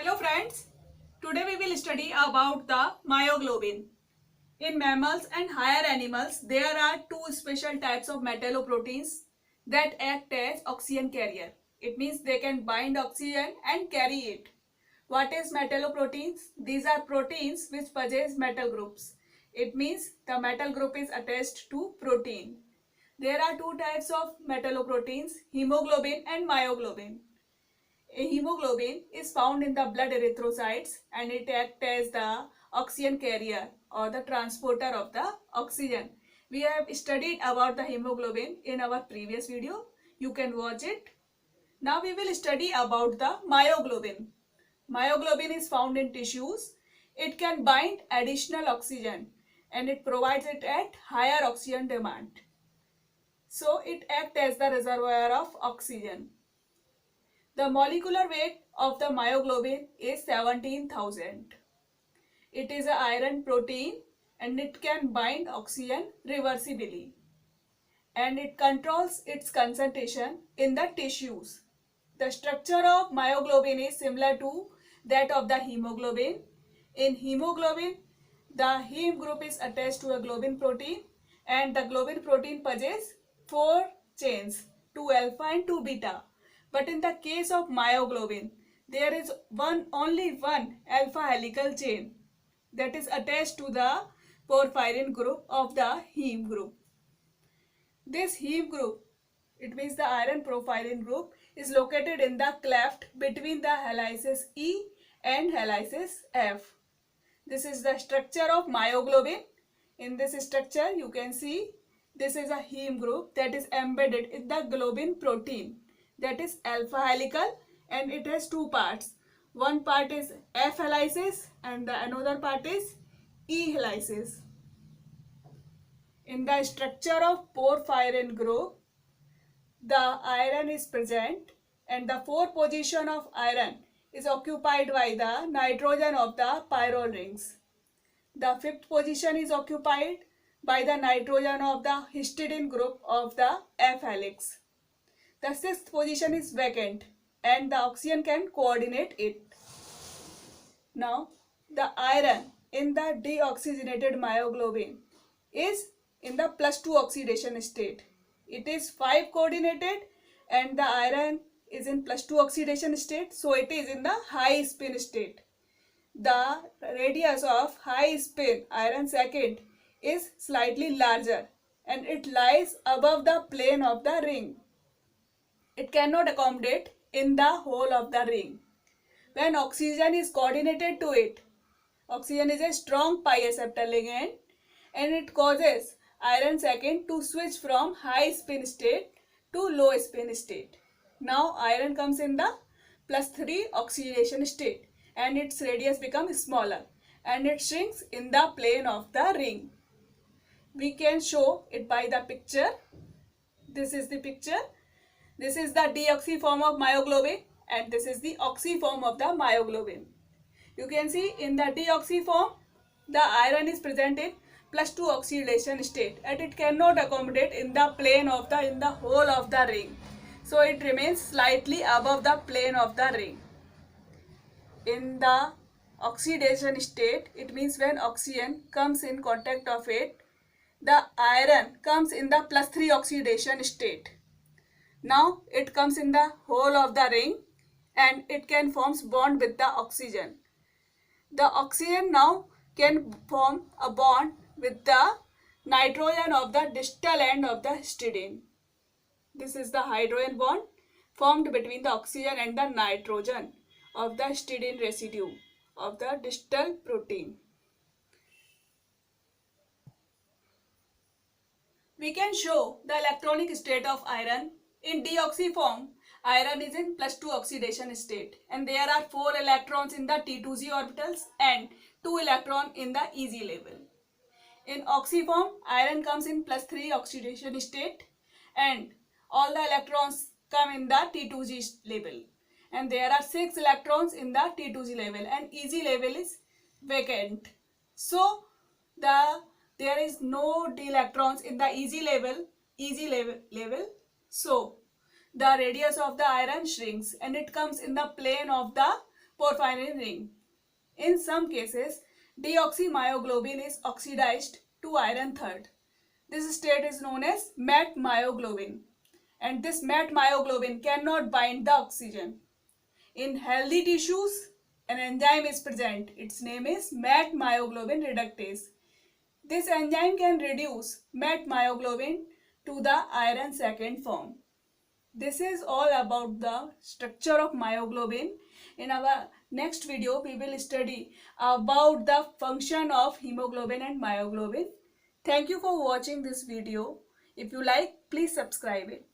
Hello friends, today we will study about the myoglobin. In mammals and higher animals, there are two special types of metalloproteins that act as oxygen carrier. It means they can bind oxygen and carry it. What is metalloproteins? These are proteins which possess metal groups. It means the metal group is attached to protein. There are two types of metalloproteins, hemoglobin and myoglobin. A hemoglobin is found in the blood erythrocytes and it acts as the oxygen carrier or the transporter of the oxygen. We have studied about the hemoglobin in our previous video. You can watch it. Now we will study about the myoglobin. Myoglobin is found in tissues. It can bind additional oxygen and it provides it at higher oxygen demand. So it acts as the reservoir of oxygen. The molecular weight of the myoglobin is 17,000. It is an iron protein and it can bind oxygen reversibly. And it controls its concentration in the tissues. The structure of myoglobin is similar to that of the hemoglobin. In hemoglobin, the heme group is attached to a globin protein and the globin protein possesses 4 chains, 2 alpha and 2 beta. But in the case of myoglobin, there is only one alpha helical chain that is attached to the porphyrin group of the heme group. This heme group, it means the iron porphyrin group, is located in the cleft between the helices E and helices F. This is the structure of myoglobin. In this structure, you can see this is a heme group that is embedded in the globin protein, that is alpha helical, and it has two parts. One part is F helices and the another part is E helices. In the structure of porphyrin group, the iron is present and the fourth position of iron is occupied by the nitrogen of the pyrrole rings. The fifth position is occupied by the nitrogen of the histidine group of the F helix. The sixth position is vacant and the oxygen can coordinate it. Now, the iron in the deoxygenated myoglobin is in the +2 oxidation state. It is 5 coordinated and the iron is in +2 oxidation state, so it is in the high spin state. The radius of high spin iron second is slightly larger and it lies above the plane of the ring. It cannot accommodate in the whole of the ring. When oxygen is coordinated to it, oxygen is a strong pi acceptor ligand and it causes iron second to switch from high spin state to low spin state. Now iron comes in the +3 oxidation state and its radius becomes smaller and it shrinks in the plane of the ring. We can show it by the picture. This is the picture. This is the deoxy form of myoglobin and this is the oxy form of the myoglobin. You can see in the deoxy form, the iron is present in +2 oxidation state and it cannot accommodate in the plane of the whole of the ring. So it remains slightly above the plane of the ring. In the oxidation state, it means when oxygen comes in contact of it, the iron comes in the +3 oxidation state. Now it comes in the whole of the ring and it can form bond with the oxygen. The oxygen now can form a bond with the nitrogen of the distal end of the histidine. This is the hydrogen bond formed between the oxygen and the nitrogen of the histidine residue of the distal protein. We can show the electronic state of iron. In deoxy form, iron is in +2 oxidation state and there are 4 electrons in the T2Z orbitals and 2 electrons in the EZ level. In oxy form, iron comes in +3 oxidation state and all the electrons come in the T2Z level. And there are 6 electrons in the T2Z level and EZ level is vacant. So, there is no d electrons in the EZ level. So, the radius of the iron shrinks and it comes in the plane of the porphyrin ring. In some cases, deoxymyoglobin is oxidized to iron third. This state is known as matte myoglobin, and this matte myoglobin cannot bind the oxygen. In healthy tissues, an enzyme is present. Its name is matte myoglobin reductase. This enzyme can reduce matte myoglobin to the iron second form. This is all about the structure of myoglobin. In our next video, we will study about the function of hemoglobin and myoglobin. Thank you for watching this video. If you like, please subscribe it.